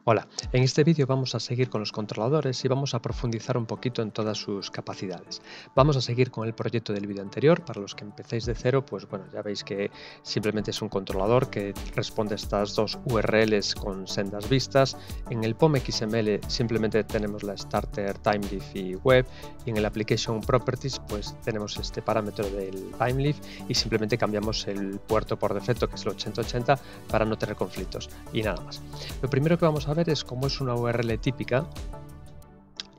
Hola, en este vídeo vamos a seguir con los controladores y vamos a profundizar un poquito en todas sus capacidades. Vamos a seguir con el proyecto del vídeo anterior. Para los que empecéis de cero, pues bueno, ya veis que simplemente es un controlador que responde a estas dos URLs con sendas vistas. En el POM XML simplemente tenemos la starter, timeleaf y web, y en el application properties pues tenemos este parámetro del timeleaf y simplemente cambiamos el puerto por defecto, que es el 8080, para no tener conflictos y nada más. Lo primero que vamos a ver es cómo es una URL típica,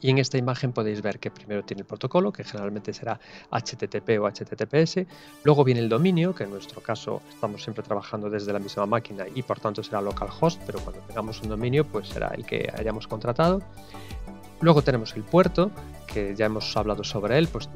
y en esta imagen podéis ver que primero tiene el protocolo, que generalmente será HTTP o HTTPS, luego viene el dominio, que en nuestro caso estamos siempre trabajando desde la misma máquina y por tanto será localhost, pero cuando tengamos un dominio pues será el que hayamos contratado. Luego tenemos el puerto, que ya hemos hablado sobre él, pues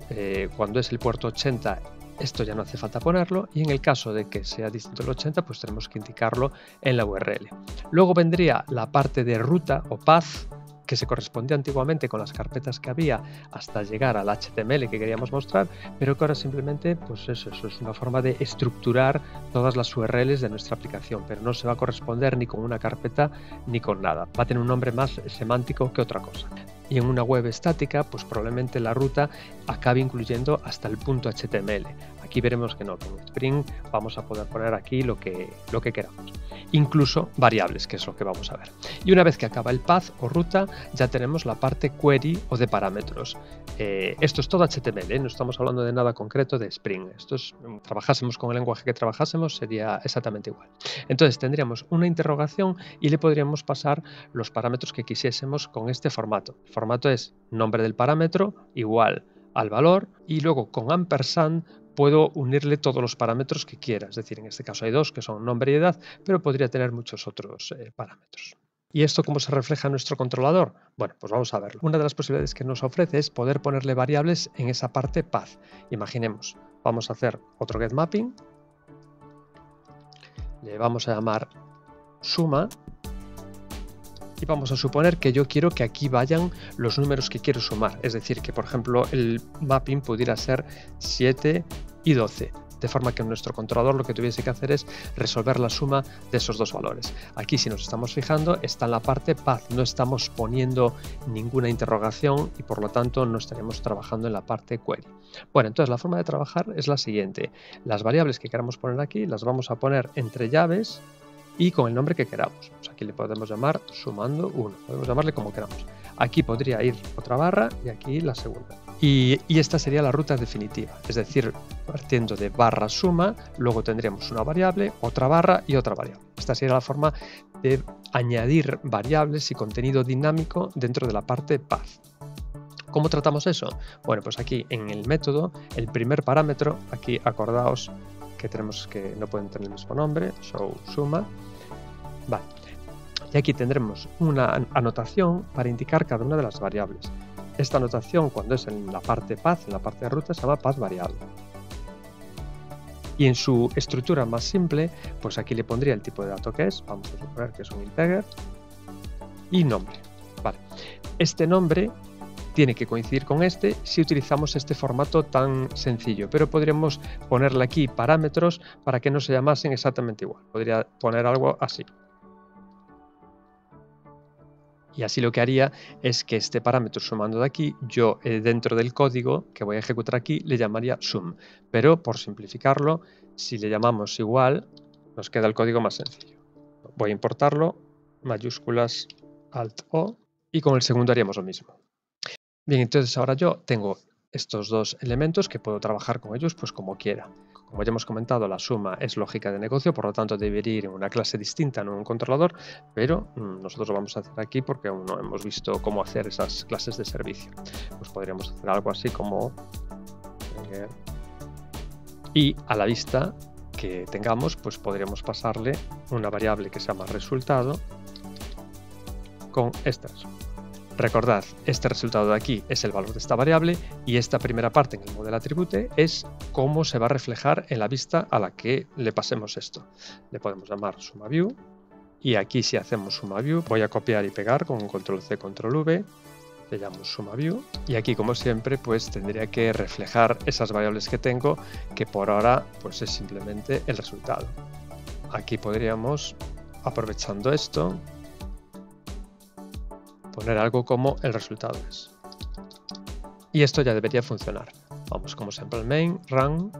cuando es el puerto 80 esto ya no hace falta ponerlo, y en el caso de que sea distinto al 80 pues tenemos que indicarlo en la URL. Luego vendría la parte de ruta o path, que se correspondía antiguamente con las carpetas que había hasta llegar al HTML que queríamos mostrar, pero que ahora simplemente pues eso es una forma de estructurar todas las URLs de nuestra aplicación, pero no se va a corresponder ni con una carpeta ni con nada. Va a tener un nombre más semántico que otra cosa. Y en una web estática, pues probablemente la ruta acabe incluyendo hasta el punto HTML. Aquí veremos que no, con Spring vamos a poder poner aquí lo que queramos. Incluso variables, que es lo que vamos a ver. Y una vez que acaba el path o ruta, ya tenemos la parte query o de parámetros. Esto es todo HTML, no estamos hablando de nada concreto de Spring. Trabajásemos con el lenguaje que trabajásemos, sería exactamente igual. Entonces tendríamos una interrogación y le podríamos pasar los parámetros que quisiésemos con este formato. El formato es nombre del parámetro igual al valor, y luego con ampersand puedo unirle todos los parámetros que quiera. Es decir, en este caso hay dos que son nombre y edad, pero podría tener muchos otros parámetros. ¿Y esto cómo se refleja en nuestro controlador? Bueno, pues vamos a verlo. Una de las posibilidades que nos ofrece es poder ponerle variables en esa parte path. Imaginemos, vamos a hacer otro getMapping, le vamos a llamar suma, y vamos a suponer que yo quiero que aquí vayan los números que quiero sumar. Es decir, que por ejemplo el mapping pudiera ser 7 y 12. De forma que en nuestro controlador lo que tuviese que hacer es resolver la suma de esos dos valores. Aquí, si nos estamos fijando, está en la parte path. No estamos poniendo ninguna interrogación y por lo tanto no estaremos trabajando en la parte query. Bueno, entonces la forma de trabajar es la siguiente. Las variables que queramos poner aquí las vamos a poner entre llaves y con el nombre que queramos. Pues aquí le podemos llamar sumando 1, podemos llamarle como queramos. Aquí podría ir otra barra y aquí la segunda. Y esta sería la ruta definitiva, es decir, partiendo de barra suma, luego tendríamos una variable, otra barra y otra variable. Esta sería la forma de añadir variables y contenido dinámico dentro de la parte path. ¿Cómo tratamos eso? Bueno, pues aquí en el método, el primer parámetro, aquí acordaos que tenemos que no pueden tener el mismo nombre, show suma. Vale. Y aquí tendremos una anotación para indicar cada una de las variables. Esta anotación, cuando es en la parte path, en la parte de ruta, se llama path variable. Y en su estructura más simple, pues aquí le pondría el tipo de dato que es, vamos a suponer que es un integer, y nombre. Vale. Este nombre tiene que coincidir con este si utilizamos este formato tan sencillo, pero podríamos ponerle aquí parámetros para que no se llamasen exactamente igual. Podría poner algo así. Y así lo que haría es que este parámetro sumando de aquí, yo dentro del código que voy a ejecutar aquí le llamaría sum. Pero por simplificarlo, si le llamamos igual, nos queda el código más sencillo. Voy a importarlo, mayúsculas Alt-O, y con el segundo haríamos lo mismo. Bien, entonces ahora yo tengo estos dos elementos que puedo trabajar con ellos pues como quiera. Como ya hemos comentado, la suma es lógica de negocio, por lo tanto debería ir en una clase distinta, no en un controlador, pero nosotros lo vamos a hacer aquí porque aún no hemos visto cómo hacer esas clases de servicio. Pues podríamos hacer algo así como... Y a la vista que tengamos, pues podríamos pasarle una variable que se llama resultado con estas. Recordad, este resultado de aquí es el valor de esta variable y esta primera parte en el modelo attribute es cómo se va a reflejar en la vista a la que le pasemos esto. Le podemos llamar SumaView y aquí si hacemos SumaView voy a copiar y pegar con un control C, control V, le llamo SumaView y aquí como siempre pues tendría que reflejar esas variables que tengo, que por ahora pues es simplemente el resultado. Aquí podríamos, aprovechando esto, poner algo como el resultado es. Y esto ya debería funcionar. Vamos como siempre al main, run,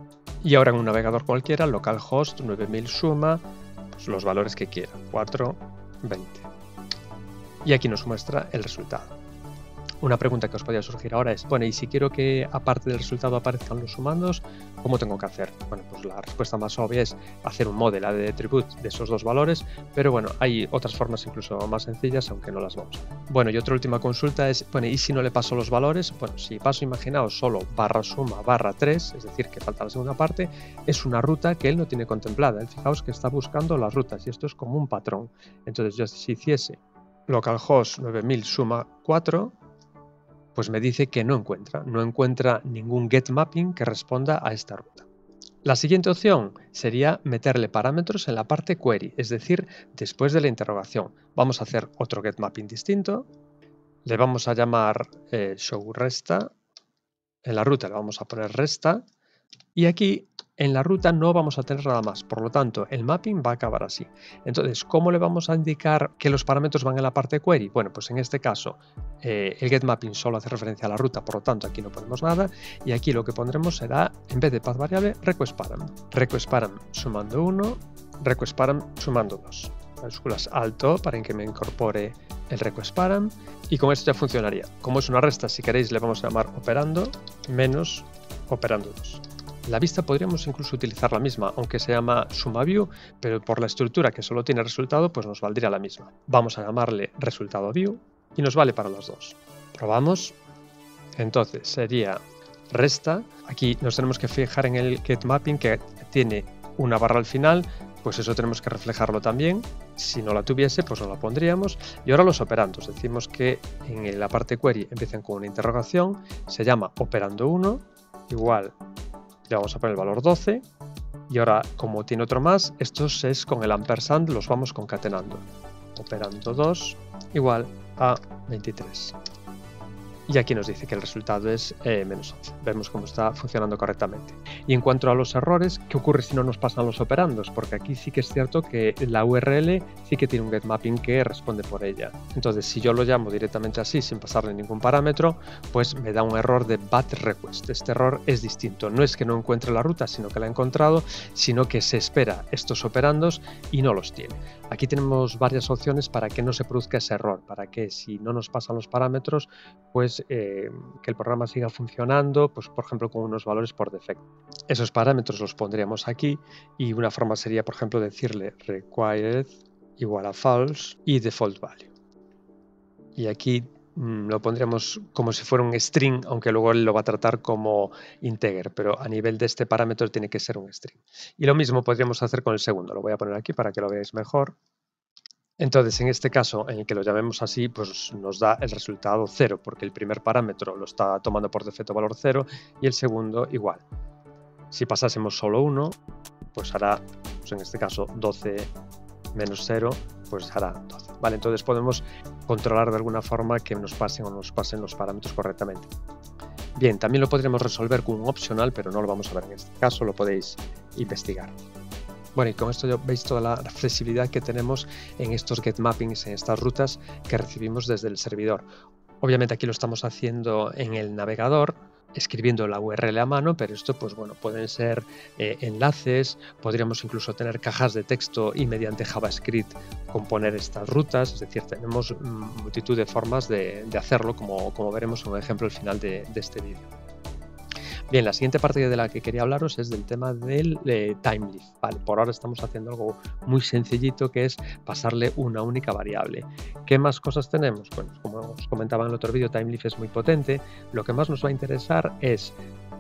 y ahora en un navegador cualquiera, localhost 9000 suma pues, los valores que quiera, 4, 20. Y aquí nos muestra el resultado. Una pregunta que os podría surgir ahora es, bueno, y si quiero que aparte del resultado aparezcan los sumandos, ¿cómo tengo que hacer? Bueno, pues la respuesta más obvia es hacer un model add attribute de esos dos valores, pero bueno, hay otras formas incluso más sencillas, aunque no las vamos a ver. Bueno, y otra última consulta es, bueno, ¿y si no le paso los valores? Bueno, si paso, imaginaos, solo barra suma barra 3, es decir, que falta la segunda parte, es una ruta que él no tiene contemplada. Él, fijaos que está buscando las rutas y esto es como un patrón. Entonces yo si hiciese localhost 9000 suma 4, pues me dice que no encuentra ningún getMapping que responda a esta ruta. La siguiente opción sería meterle parámetros en la parte query, es decir, después de la interrogación. Vamos a hacer otro getMapping distinto, le vamos a llamar showResta, en la ruta le vamos a poner resta, y aquí en la ruta no vamos a tener nada más, por lo tanto el mapping va a acabar así. Entonces, ¿cómo le vamos a indicar que los parámetros van en la parte query? Bueno, pues en este caso el getMapping solo hace referencia a la ruta, por lo tanto aquí no ponemos nada, y aquí lo que pondremos será, en vez de path variable, requestParam. requestParam sumando 1, requestParam sumando 2. Mayúsculas alto para que me incorpore el requestParam, y con esto ya funcionaría. Como es una resta, si queréis le vamos a llamar operando menos operando 2. La vista podríamos incluso utilizar la misma, aunque se llama SumaView, pero por la estructura que solo tiene resultado, pues nos valdría la misma. Vamos a llamarle resultado view y nos vale para los dos. Probamos. Entonces sería resta. Aquí nos tenemos que fijar en el getMapping que tiene una barra al final, pues eso tenemos que reflejarlo también. Si no la tuviese, pues no la pondríamos. Y ahora los operandos. Decimos que en la parte query empiezan con una interrogación, se llama operando 1, igual le vamos a poner el valor 12, y ahora como tiene otro más, estos es con el ampersand, los vamos concatenando. Operando 2 igual a 23. Y aquí nos dice que el resultado es menos 11. Vemos cómo está funcionando correctamente. Y en cuanto a los errores, ¿qué ocurre si no nos pasan los operandos? Porque aquí sí que es cierto que la URL sí que tiene un getMapping que responde por ella. Entonces, si yo lo llamo directamente así, sin pasarle ningún parámetro, pues me da un error de bad request. Este error es distinto. No es que no encuentre la ruta, sino que la ha encontrado, sino que se espera estos operandos y no los tiene. Aquí tenemos varias opciones para que no se produzca ese error, para que si no nos pasan los parámetros, pues que el programa siga funcionando, pues por ejemplo con unos valores por defecto. Esos parámetros los pondríamos aquí y una forma sería, por ejemplo, decirle required igual a false y default value. Y aquí lo pondríamos como si fuera un string, aunque luego él lo va a tratar como integer, pero a nivel de este parámetro tiene que ser un string. Y lo mismo podríamos hacer con el segundo. Lo voy a poner aquí para que lo veáis mejor. Entonces, en este caso, en el que lo llamemos así, pues nos da el resultado 0, porque el primer parámetro lo está tomando por defecto valor 0 y el segundo igual. Si pasásemos solo 1, pues hará, pues en este caso, 12 menos 0, pues hará 12. Vale, entonces podemos controlar de alguna forma que nos pasen o no nos pasen los parámetros correctamente. Bien, también lo podríamos resolver con un optional, pero no lo vamos a ver en este caso, lo podéis investigar. Bueno, y con esto ya veis toda la flexibilidad que tenemos en estos getMappings, en estas rutas que recibimos desde el servidor. Obviamente aquí lo estamos haciendo en el navegador, escribiendo la URL a mano, pero esto pues bueno, pueden ser enlaces, podríamos incluso tener cajas de texto y mediante JavaScript componer estas rutas, es decir, tenemos multitud de formas de hacerlo, como veremos en un ejemplo al final de este vídeo. Bien, la siguiente parte de la que quería hablaros es del tema del timeleaf. Vale, por ahora estamos haciendo algo muy sencillito que es pasarle una única variable. ¿Qué más cosas tenemos? Bueno, como os comentaba en el otro vídeo, timeleaf es muy potente. Lo que más nos va a interesar es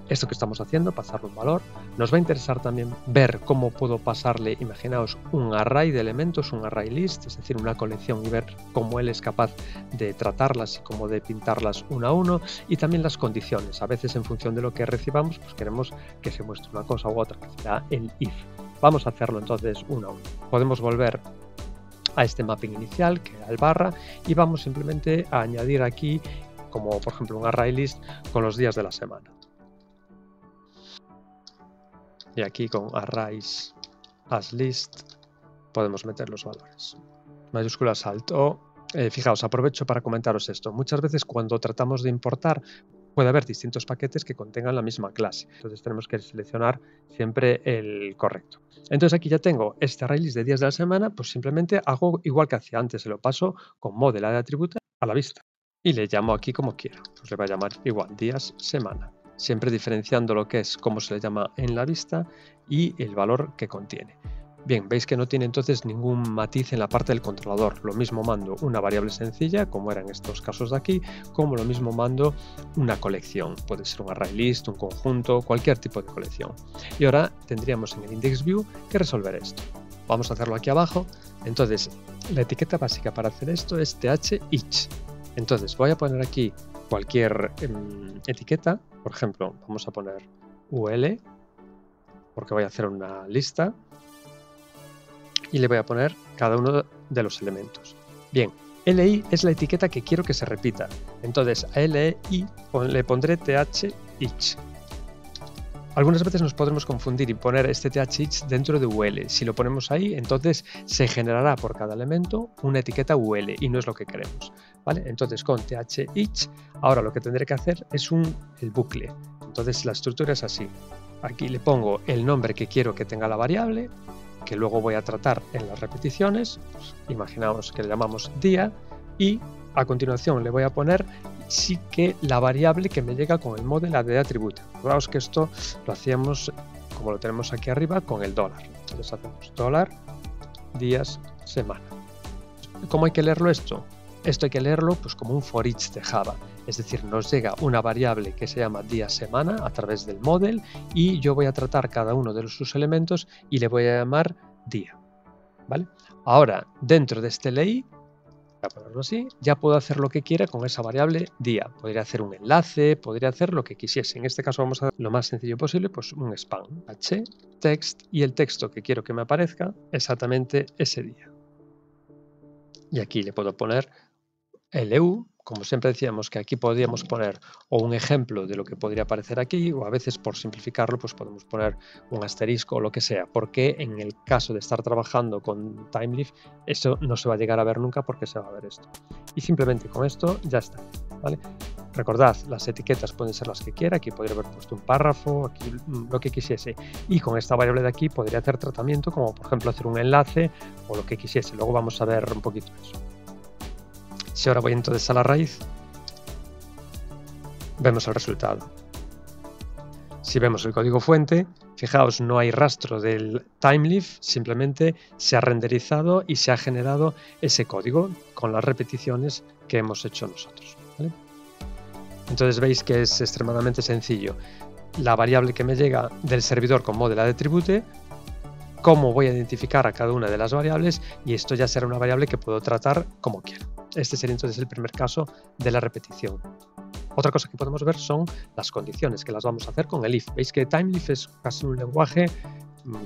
esto que estamos haciendo, pasarle un valor. Nos va a interesar también ver cómo puedo pasarle, imaginaos, un array de elementos, un array list, es decir, una colección, y ver cómo él es capaz de tratarlas y cómo de pintarlas uno a uno, y también las condiciones. A veces en función de lo que recibamos, pues queremos que se muestre una cosa u otra, que será el if. Vamos a hacerlo entonces uno a uno. Podemos volver a este mapping inicial, que era el barra, y vamos simplemente a añadir aquí, como por ejemplo un array list con los días de la semana. Y aquí con arrays as list podemos meter los valores. Mayúsculas alt O Fijaos, aprovecho para comentaros esto. Muchas veces cuando tratamos de importar puede haber distintos paquetes que contengan la misma clase. Entonces tenemos que seleccionar siempre el correcto. Entonces aquí ya tengo este array list de días de la semana, pues simplemente hago igual que hacía antes, se lo paso con model de atributo a la vista. Y le llamo aquí como quiera. Pues le voy a llamar igual, días, semana. Siempre diferenciando lo que es cómo se le llama en la vista y el valor que contiene. Bien, veis que no tiene entonces ningún matiz en la parte del controlador. Lo mismo mando una variable sencilla, como eran estos casos de aquí, como lo mismo mando una colección. Puede ser un array list, un conjunto, cualquier tipo de colección. Y ahora tendríamos en el index view que resolver esto. Vamos a hacerlo aquí abajo. Entonces, la etiqueta básica para hacer esto es th-each. Entonces, voy a poner aquí cualquier etiqueta. Por ejemplo, vamos a poner ul, porque voy a hacer una lista. Y le voy a poner cada uno de los elementos. Bien, li es la etiqueta que quiero que se repita. Entonces a li le pondré th-each. Algunas veces nos podremos confundir y poner este th-each dentro de ul. Si lo ponemos ahí, entonces se generará por cada elemento una etiqueta ul y no es lo que queremos. ¿Vale? Entonces con th-each, ahora lo que tendré que hacer es el bucle. Entonces la estructura es así. Aquí le pongo el nombre que quiero que tenga la variable, que luego voy a tratar en las repeticiones. Pues, imaginamos que le llamamos día y a continuación le voy a poner sí que la variable que me llega con el model de atributo. Acordaos que esto lo hacíamos como lo tenemos aquí arriba con el dólar. Entonces hacemos dólar, días, semana. ¿Cómo hay que leerlo esto? Esto hay que leerlo pues como un for each de Java. Es decir, nos llega una variable que se llama día semana a través del model y yo voy a tratar cada uno de sus elementos y le voy a llamar día. ¿Vale? Ahora, dentro de este ley, voy a ponerlo así, ya puedo hacer lo que quiera con esa variable día. Podría hacer un enlace, podría hacer lo que quisiese. En este caso vamos a hacer lo más sencillo posible, pues un span, h, text, y el texto que quiero que me aparezca exactamente ese día. Y aquí le puedo poner LU, como siempre decíamos que aquí podríamos poner o un ejemplo de lo que podría aparecer aquí, o a veces por simplificarlo pues podemos poner un asterisco o lo que sea, porque en el caso de estar trabajando con Timeleaf eso no se va a llegar a ver nunca porque se va a ver esto. Y simplemente con esto ya está, ¿vale? Recordad, las etiquetas pueden ser las que quiera, aquí podría haber puesto un párrafo, aquí lo que quisiese, y con esta variable de aquí podría hacer tratamiento como por ejemplo hacer un enlace o lo que quisiese. Luego vamos a ver un poquito eso. Si ahora voy entonces a la raíz, vemos el resultado. Si vemos el código fuente, fijaos, no hay rastro del Timeleaf, simplemente se ha renderizado y se ha generado ese código con las repeticiones que hemos hecho nosotros, ¿vale? Entonces veis que es extremadamente sencillo. La variable que me llega del servidor con model attribute, cómo voy a identificar a cada una de las variables, y esto ya será una variable que puedo tratar como quiera. Este sería entonces el primer caso de la repetición. Otra cosa que podemos ver son las condiciones, que las vamos a hacer con el if. Veis que Timeleaf es casi un lenguaje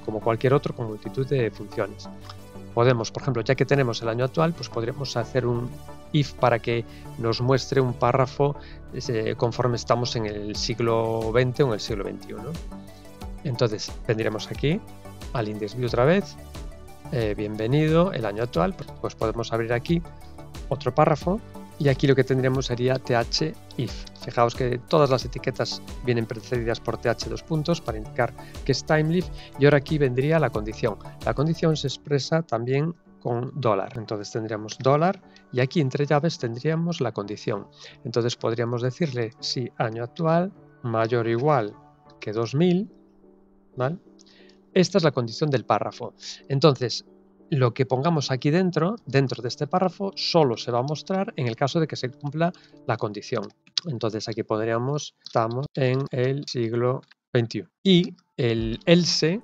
como cualquier otro con multitud de funciones. Podemos, por ejemplo, ya que tenemos el año actual, pues podríamos hacer un if para que nos muestre un párrafo conforme estamos en el siglo XX o en el siglo XXI. Entonces vendremos aquí al index view otra vez. Bienvenido, el año actual. Pues podemos abrir aquí otro párrafo y aquí lo que tendríamos sería th-if. Fijaos que todas las etiquetas vienen precedidas por th2 para indicar que es Timeleaf, y ahora aquí vendría la condición. La condición se expresa también con dólar, entonces tendríamos dólar y aquí entre llaves tendríamos la condición. Entonces podríamos decirle si año actual mayor o igual que 2000, ¿vale? Esta es la condición del párrafo. Entonces lo que pongamos aquí dentro de este párrafo solo se va a mostrar en el caso de que se cumpla la condición. Entonces aquí podríamos, estamos en el siglo XXI. Y el else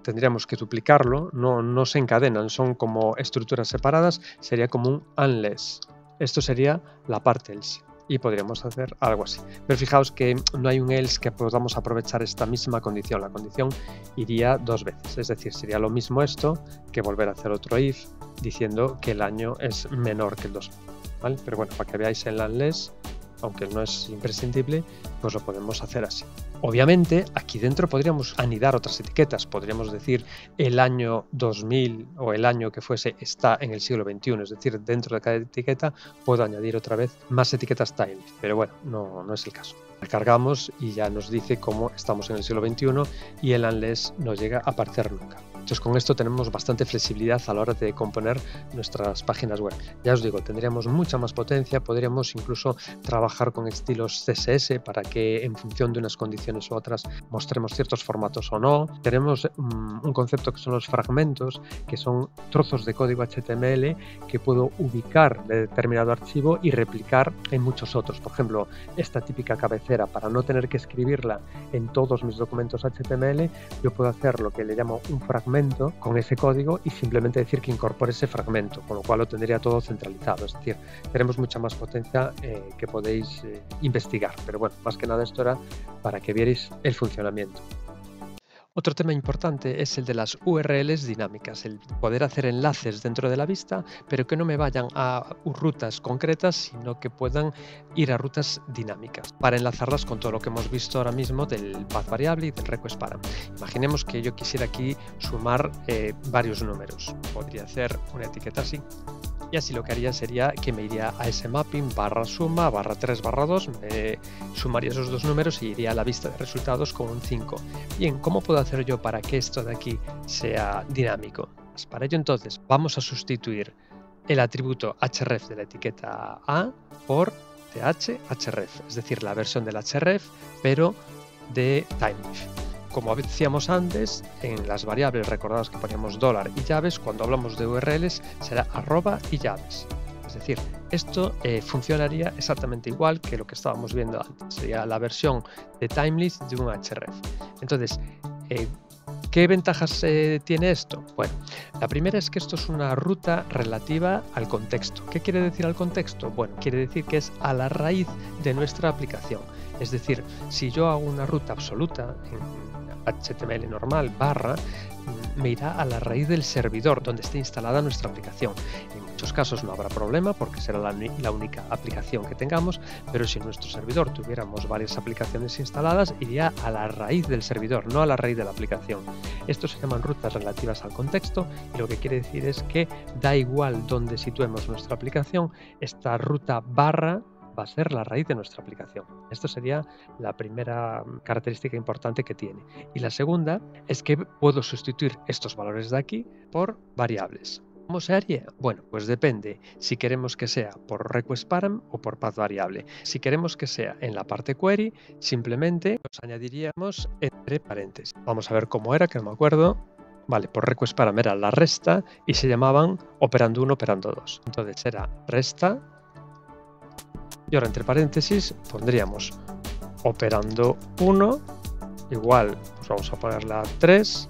tendríamos que duplicarlo, no se encadenan, son como estructuras separadas, sería como un unless. Esto sería la parte else. Y podríamos hacer algo así. Pero fijaos que no hay un else que podamos aprovechar esta misma condición. La condición iría dos veces, es decir, sería lo mismo esto que volver a hacer otro if diciendo que el año es menor que el 2000, ¿vale? Pero bueno, para que veáis el unless, aunque no es imprescindible, pues lo podemos hacer así. Obviamente, aquí dentro podríamos anidar otras etiquetas. Podríamos decir el año 2000 o el año que fuese está en el siglo XXI. Es decir, dentro de cada etiqueta puedo añadir otra vez más etiquetas timeless. Pero bueno, no es el caso. Recargamos y ya nos dice cómo estamos en el siglo XXI y el unless no llega a aparecer nunca. Entonces con esto tenemos bastante flexibilidad a la hora de componer nuestras páginas web. Ya os digo, tendríamos mucha más potencia, podríamos incluso trabajar con estilos CSS para que en función de unas condiciones u otras mostremos ciertos formatos o no. Tenemos un concepto que son los fragmentos, que son trozos de código HTML que puedo ubicar de determinado archivo y replicar en muchos otros. Por ejemplo, esta típica cabecera, para no tener que escribirla en todos mis documentos HTML, yo puedo hacer lo que le llamo un fragmento con ese código y simplemente decir que incorpore ese fragmento, con lo cual lo tendría todo centralizado. Es decir, tenemos mucha más potencia que podéis investigar, pero bueno, más que nada esto era para que vierais el funcionamiento. Otro tema importante es el de las URLs dinámicas, el poder hacer enlaces dentro de la vista, pero que no me vayan a rutas concretas, sino que puedan ir a rutas dinámicas, para enlazarlas con todo lo que hemos visto ahora mismo del path variable y del request param. Imaginemos que yo quisiera aquí sumar varios números. Podría hacer una etiqueta así. Y así lo que haría sería que me iría a ese mapping barra suma barra 3 barra 2, me sumaría esos dos números y iría a la vista de resultados con un 5. Bien, ¿cómo puedo hacer yo para que esto de aquí sea dinámico? Pues para ello entonces vamos a sustituir el atributo href de la etiqueta A por href, es decir, la versión del href pero de timeless. Como decíamos antes, en las variables recordados que poníamos $, y llaves, cuando hablamos de URLs será arroba y llaves. Es decir, esto funcionaría exactamente igual que lo que estábamos viendo antes. Sería la versión de timeless de un href. Entonces, ¿qué ventajas tiene esto? Bueno, la primera es que esto es una ruta relativa al contexto. ¿Qué quiere decir al contexto? Bueno, quiere decir que es a la raíz de nuestra aplicación. Es decir, si yo hago una ruta absoluta en HTML normal barra, me irá a la raíz del servidor donde esté instalada nuestra aplicación. En muchos casos no habrá problema porque será la única aplicación que tengamos, pero si en nuestro servidor tuviéramos varias aplicaciones instaladas, iría a la raíz del servidor, no a la raíz de la aplicación. Esto se llaman rutas relativas al contexto y lo que quiere decir es que da igual donde situemos nuestra aplicación, esta ruta barra va a ser la raíz de nuestra aplicación. Esto sería la primera característica importante que tiene. Y la segunda es que puedo sustituir estos valores de aquí por variables. ¿Cómo se haría? Bueno, pues depende si queremos que sea por request param o por path variable. Si queremos que sea en la parte query, simplemente los añadiríamos entre paréntesis. Vamos a ver cómo era, que no me acuerdo. Vale, por request param era la resta y se llamaban operando 1, operando 2. Entonces era resta. Y ahora entre paréntesis pondríamos operando 1 igual, pues vamos a ponerla 3,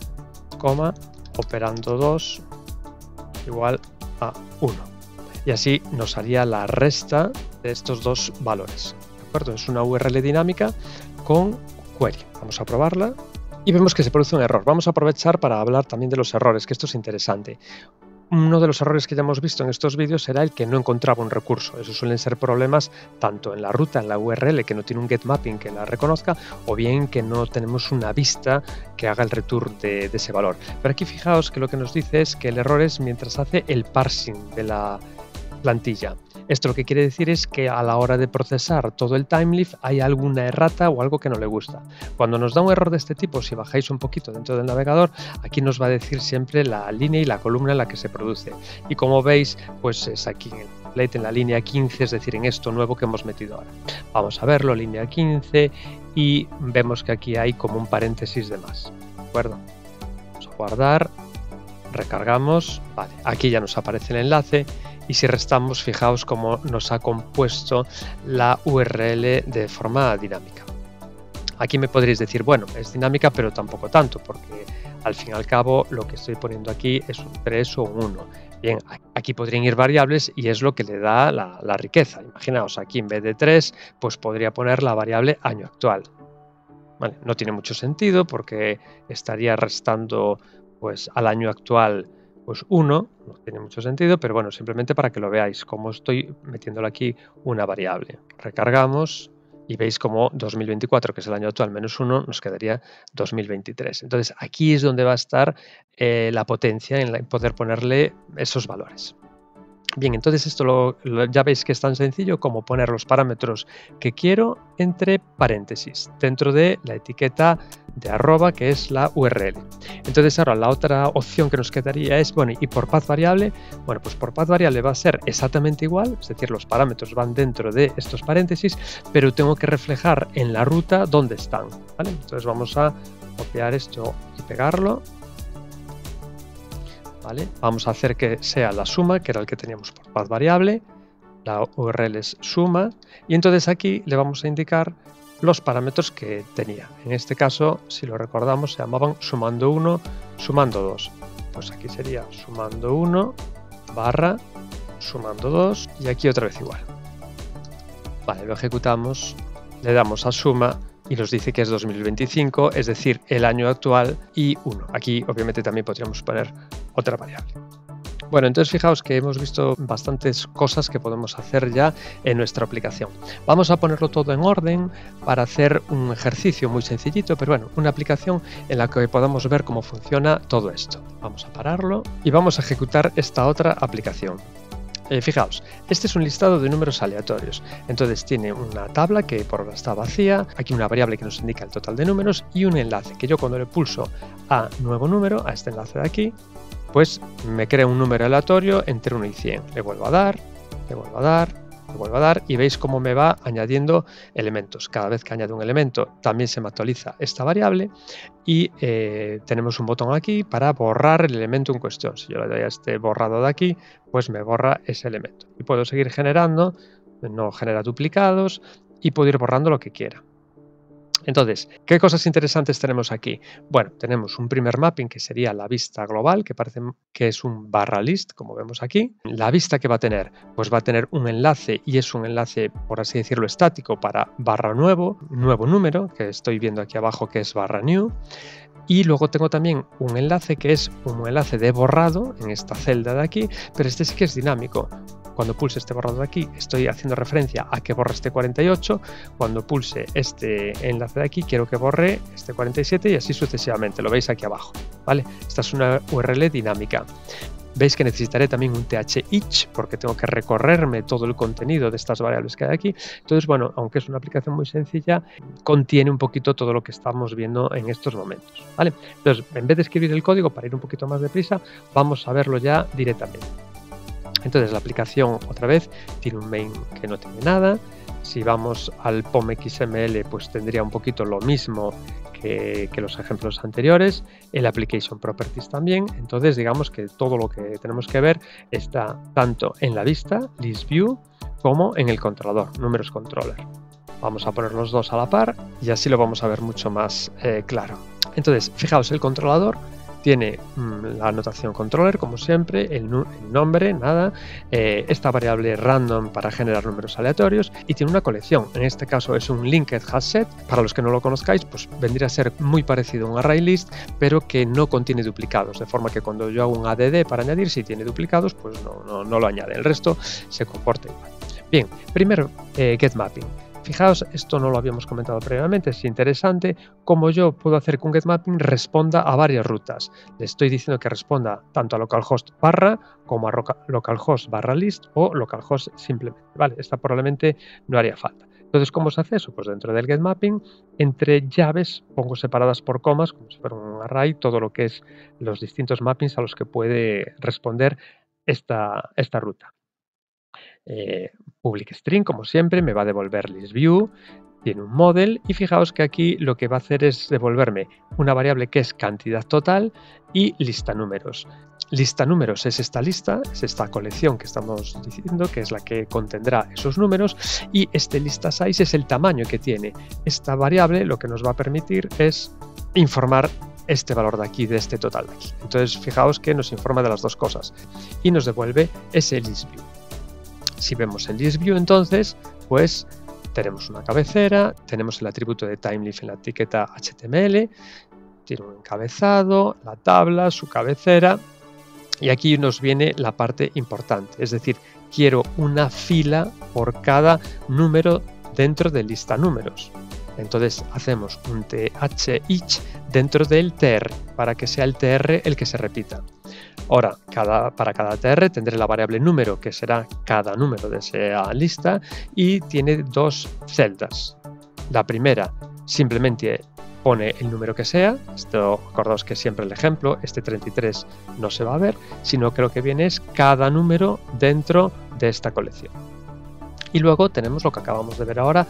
operando 2 igual a 1. Y así nos haría la resta de estos dos valores. ¿De acuerdo? Es una URL dinámica con query. Vamos a probarla y vemos que se produce un error. Vamos a aprovechar para hablar también de los errores, que esto es interesante. Uno de los errores que ya hemos visto en estos vídeos era el que no encontraba un recurso. Esos suelen ser problemas tanto en la ruta, en la URL, que no tiene un getMapping que la reconozca, o bien que no tenemos una vista que haga el return de ese valor. Pero aquí fijaos que lo que nos dice es que el error es mientras hace el parsing de la plantilla. Esto lo que quiere decir es que a la hora de procesar todo el timelift hay alguna errata o algo que no le gusta. Cuando nos da un error de este tipo, si bajáis un poquito dentro del navegador, aquí nos va a decir siempre la línea y la columna en la que se produce. Y como veis, pues es aquí en el template, en la línea 15, es decir, en esto nuevo que hemos metido ahora. Vamos a verlo, línea 15, y vemos que aquí hay como un paréntesis de más. ¿De acuerdo? Vamos a guardar, recargamos, vale, aquí ya nos aparece el enlace. Y si restamos, fijaos cómo nos ha compuesto la URL de forma dinámica. Aquí me podréis decir, bueno, es dinámica, pero tampoco tanto, porque al fin y al cabo lo que estoy poniendo aquí es un 3 o un 1. Bien, aquí podrían ir variables y es lo que le da la riqueza. Imaginaos, aquí en vez de 3, pues podría poner la variable año actual. Vale, no tiene mucho sentido porque estaría restando pues, al año actual pues 1, no tiene mucho sentido, pero bueno, simplemente para que lo veáis, como estoy metiéndole aquí una variable. Recargamos Y veis como 2024, que es el año actual, menos 1, nos quedaría 2023. Entonces, aquí es donde va a estar la potencia en poder ponerle esos valores. Bien, entonces esto ya veis que es tan sencillo como poner los parámetros que quiero entre paréntesis, dentro de la etiqueta de arroba, que es la URL. Entonces ahora la otra opción que nos quedaría es, bueno, y por path variable, bueno, pues por path variable va a ser exactamente igual, es decir, los parámetros van dentro de estos paréntesis, pero tengo que reflejar en la ruta dónde están, ¿vale? Entonces vamos a copiar esto y pegarlo. ¿Vale? Vamos a hacer que sea la suma, que era el que teníamos por path variable, la URL es suma, y entonces aquí le vamos a indicar los parámetros que tenía. En este caso, si lo recordamos, se llamaban sumando 1, sumando 2. Pues aquí sería sumando 1 barra sumando 2 y aquí otra vez igual. Vale, lo ejecutamos, le damos a suma y nos dice que es 2025, es decir, el año actual y 1. Aquí obviamente también podríamos poner otra variable. Bueno, entonces fijaos que hemos visto bastantes cosas que podemos hacer ya en nuestra aplicación. Vamos a ponerlo todo en orden para hacer un ejercicio muy sencillito, pero bueno, una aplicación en la que podamos ver cómo funciona todo esto. Vamos a pararlo y vamos a ejecutar esta otra aplicación. Fijaos, este es un listado de números aleatorios, entonces tiene una tabla que por ahora está vacía, aquí una variable que nos indica el total de números y un enlace que yo cuando le pulso a nuevo número, a este enlace de aquí, pues me crea un número aleatorio entre 1 y 100. Le vuelvo a dar, le vuelvo a dar, le vuelvo a dar y veis cómo me va añadiendo elementos. Cada vez que añado un elemento también se me actualiza esta variable y tenemos un botón aquí para borrar el elemento en cuestión. Si yo le doy a este borrado de aquí, pues me borra ese elemento. Y puedo seguir generando, no genera duplicados y puedo ir borrando lo que quiera. Entonces, ¿qué cosas interesantes tenemos aquí? Bueno, tenemos un primer mapping que sería la vista global, que parece que es un barra list, como vemos aquí. La vista que va a tener, pues va a tener un enlace y es un enlace, por así decirlo, estático para barra nuevo número, que estoy viendo aquí abajo que es barra new. Y luego tengo también un enlace que es un enlace de borrado en esta celda de aquí, pero este sí que es dinámico. Cuando pulse este borrado de aquí, estoy haciendo referencia a que borre este 48. Cuando pulse este enlace de aquí, quiero que borre este 47 y así sucesivamente. Lo veis aquí abajo, ¿vale? Esta es una URL dinámica. Veis que necesitaré también un th-each porque tengo que recorrerme todo el contenido de estas variables que hay aquí. Entonces, bueno, aunque es una aplicación muy sencilla, contiene un poquito todo lo que estamos viendo en estos momentos, ¿vale? Entonces, en vez de escribir el código para ir un poquito más deprisa, vamos a verlo ya directamente. Entonces la aplicación otra vez tiene un main que no tiene nada. Si vamos al POM.xml, pues tendría un poquito lo mismo que los ejemplos anteriores. El Application Properties también. Entonces digamos que todo lo que tenemos que ver está tanto en la vista, list view, como en el controlador, números controller. Vamos a poner los dos a la par y así lo vamos a ver mucho más claro. Entonces, fijaos, el controlador tiene la anotación controller, como siempre, el nombre, nada, esta variable random para generar números aleatorios y tiene una colección. En este caso es un linked hashset. Para los que no lo conozcáis, pues vendría a ser muy parecido a un array list, pero que no contiene duplicados, de forma que cuando yo hago un add para añadir, si tiene duplicados, pues no lo añade. El resto se comporta igual. Bien, primero getMapping. Fijaos, esto no lo habíamos comentado previamente, es interesante cómo yo puedo hacer que un getMapping responda a varias rutas. Le estoy diciendo que responda tanto a localhost barra como a localhost barra list o localhost simplemente. Vale, esta probablemente no haría falta. Entonces, ¿cómo se hace eso? Pues dentro del getMapping, entre llaves, pongo separadas por comas, como si fuera un array, todo lo que es los distintos mappings a los que puede responder esta ruta. Public string, como siempre, me va a devolver listView, tiene un model y fijaos que aquí lo que va a hacer es devolverme una variable que es cantidad total y lista números. Lista números es esta lista, es esta colección que estamos diciendo, que es la que contendrá esos números, y este lista size es el tamaño que tiene. Esta variable lo que nos va a permitir es informar este valor de aquí, de este total de aquí. Entonces fijaos que nos informa de las dos cosas y nos devuelve ese listView. Si vemos el listView, entonces, pues tenemos una cabecera, tenemos el atributo de TimeLeaf en la etiqueta HTML, tiene un encabezado, la tabla, su cabecera, y aquí nos viene la parte importante, es decir, quiero una fila por cada número dentro de lista números. Entonces hacemos un th each dentro del tr para que sea el tr el que se repita. Ahora, para cada tr tendré la variable número, que será cada número de esa lista, y tiene dos celdas. La primera simplemente pone el número que sea. Esto, acordaos que siempre el ejemplo, este 33 no se va a ver, sino que lo que viene es cada número dentro de esta colección. Y luego tenemos lo que acabamos de ver ahora,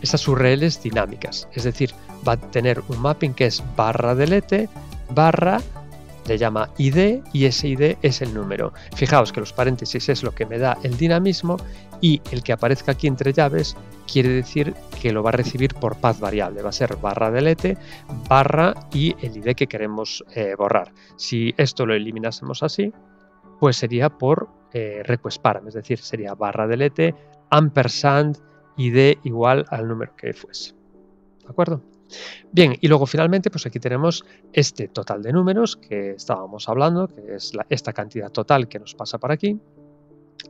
esas URLs dinámicas, es decir, va a tener un mapping que es /delete, le llama id, y ese id es el número. Fijaos que los paréntesis es lo que me da el dinamismo, y el que aparezca aquí entre llaves quiere decir que lo va a recibir por path variable, va a ser /delete, y el id que queremos borrar. Si esto lo eliminásemos así, pues sería por request param, es decir, sería /delete, ampersand, id igual al número que fuese. ¿De acuerdo? Bien, y luego finalmente, pues aquí tenemos este total de números que estábamos hablando, que es esta cantidad total que nos pasa por aquí,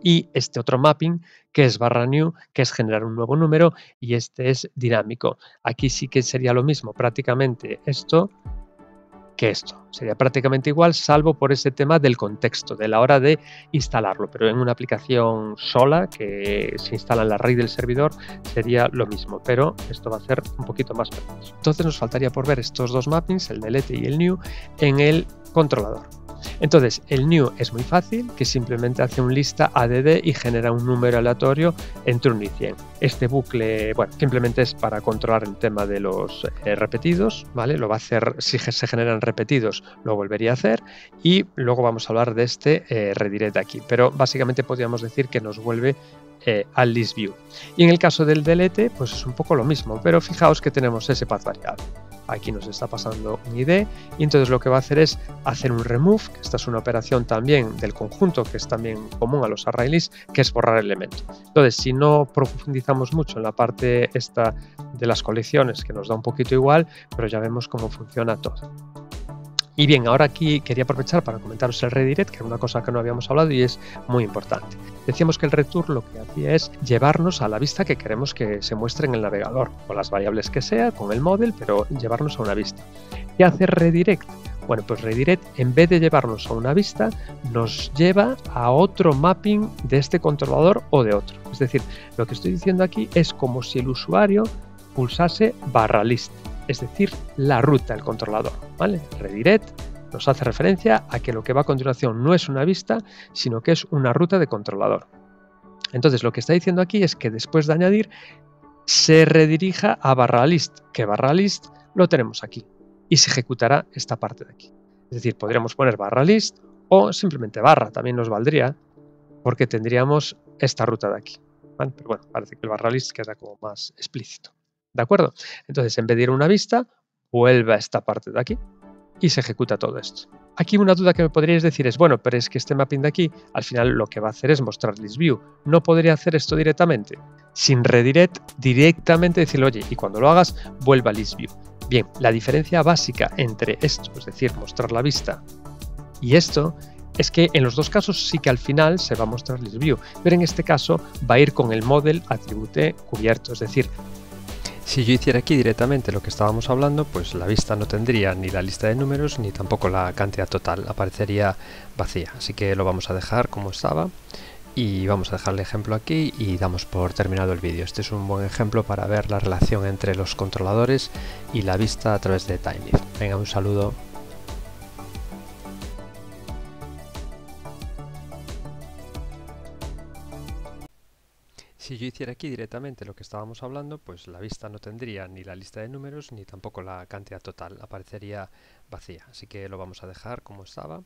y este otro mapping que es /new, que es generar un nuevo número, y este es dinámico. Aquí sí que sería lo mismo prácticamente esto que esto. Sería prácticamente igual, salvo por ese tema del contexto, de la hora de instalarlo, pero en una aplicación sola que se instala en la raíz del servidor sería lo mismo, pero esto va a ser un poquito más preciso. Entonces nos faltaría por ver estos dos mappings, el delete y el new, en el controlador. Entonces, el new es muy fácil, que simplemente hace un lista add y genera un número aleatorio entre 1 y 100. Este bucle, bueno, simplemente es para controlar el tema de los repetidos, ¿vale? Lo va a hacer, si se generan repetidos, lo volvería a hacer, y luego vamos a hablar de este redirect de aquí, pero básicamente podríamos decir que nos vuelve al list view. Y en el caso del delete, pues es un poco lo mismo, pero fijaos que tenemos ese path variable. Aquí nos está pasando un id, y entonces lo que va a hacer es hacer un remove, que esta es una operación también del conjunto que es también común a los array lists, que es borrar elementos. Entonces, si no profundizamos mucho en la parte esta de las colecciones, que nos da un poquito igual, pero ya vemos cómo funciona todo. Y bien, ahora aquí quería aprovechar para comentaros el redirect, que es una cosa que no habíamos hablado y es muy importante. Decíamos que el return lo que hacía es llevarnos a la vista que queremos que se muestre en el navegador, con las variables que sea, con el model, pero llevarnos a una vista. ¿Qué hace redirect? Bueno, pues redirect, en vez de llevarnos a una vista, nos lleva a otro mapping de este controlador o de otro. Es decir, lo que estoy diciendo aquí es como si el usuario pulsase /list. Es decir, la ruta del controlador, ¿vale? Redirect nos hace referencia a que lo que va a continuación no es una vista, sino que es una ruta de controlador. Entonces, lo que está diciendo aquí es que después de añadir, se redirija a /list, que /list lo tenemos aquí, y se ejecutará esta parte de aquí. Es decir, podríamos poner /list o simplemente barra, también nos valdría, porque tendríamos esta ruta de aquí, ¿vale? Pero bueno, parece que el /list queda como más explícito. ¿De acuerdo? Entonces, en vez de ir a una vista, vuelve a esta parte de aquí y se ejecuta todo esto. Aquí una duda que me podríais decir es, bueno, pero es que este mapping de aquí, al final lo que va a hacer es mostrar list view. ¿No podría hacer esto directamente? Sin redirect, directamente decirle, oye, y cuando lo hagas, vuelva a list view. Bien, la diferencia básica entre esto, es decir, mostrar la vista, y esto, es que en los dos casos sí que al final se va a mostrar list view, pero en este caso va a ir con el model attribute cubierto, es decir, si yo hiciera aquí directamente lo que estábamos hablando, pues la vista no tendría ni la lista de números ni tampoco la cantidad total, aparecería vacía. Así que lo vamos a dejar como estaba y vamos a dejar el ejemplo aquí y damos por terminado el vídeo. Este es un buen ejemplo para ver la relación entre los controladores y la vista a través de Tinyleaf. Venga, un saludo. Si yo hiciera aquí directamente lo que estábamos hablando, pues la vista no tendría ni la lista de números ni tampoco la cantidad total, aparecería vacía. Así que lo vamos a dejar como estaba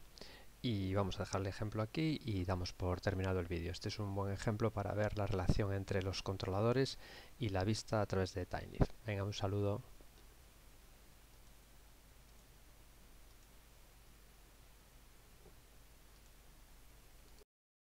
y vamos a dejar el ejemplo aquí y damos por terminado el vídeo. Este es un buen ejemplo para ver la relación entre los controladores y la vista a través de Tinyleaf. Venga, un saludo.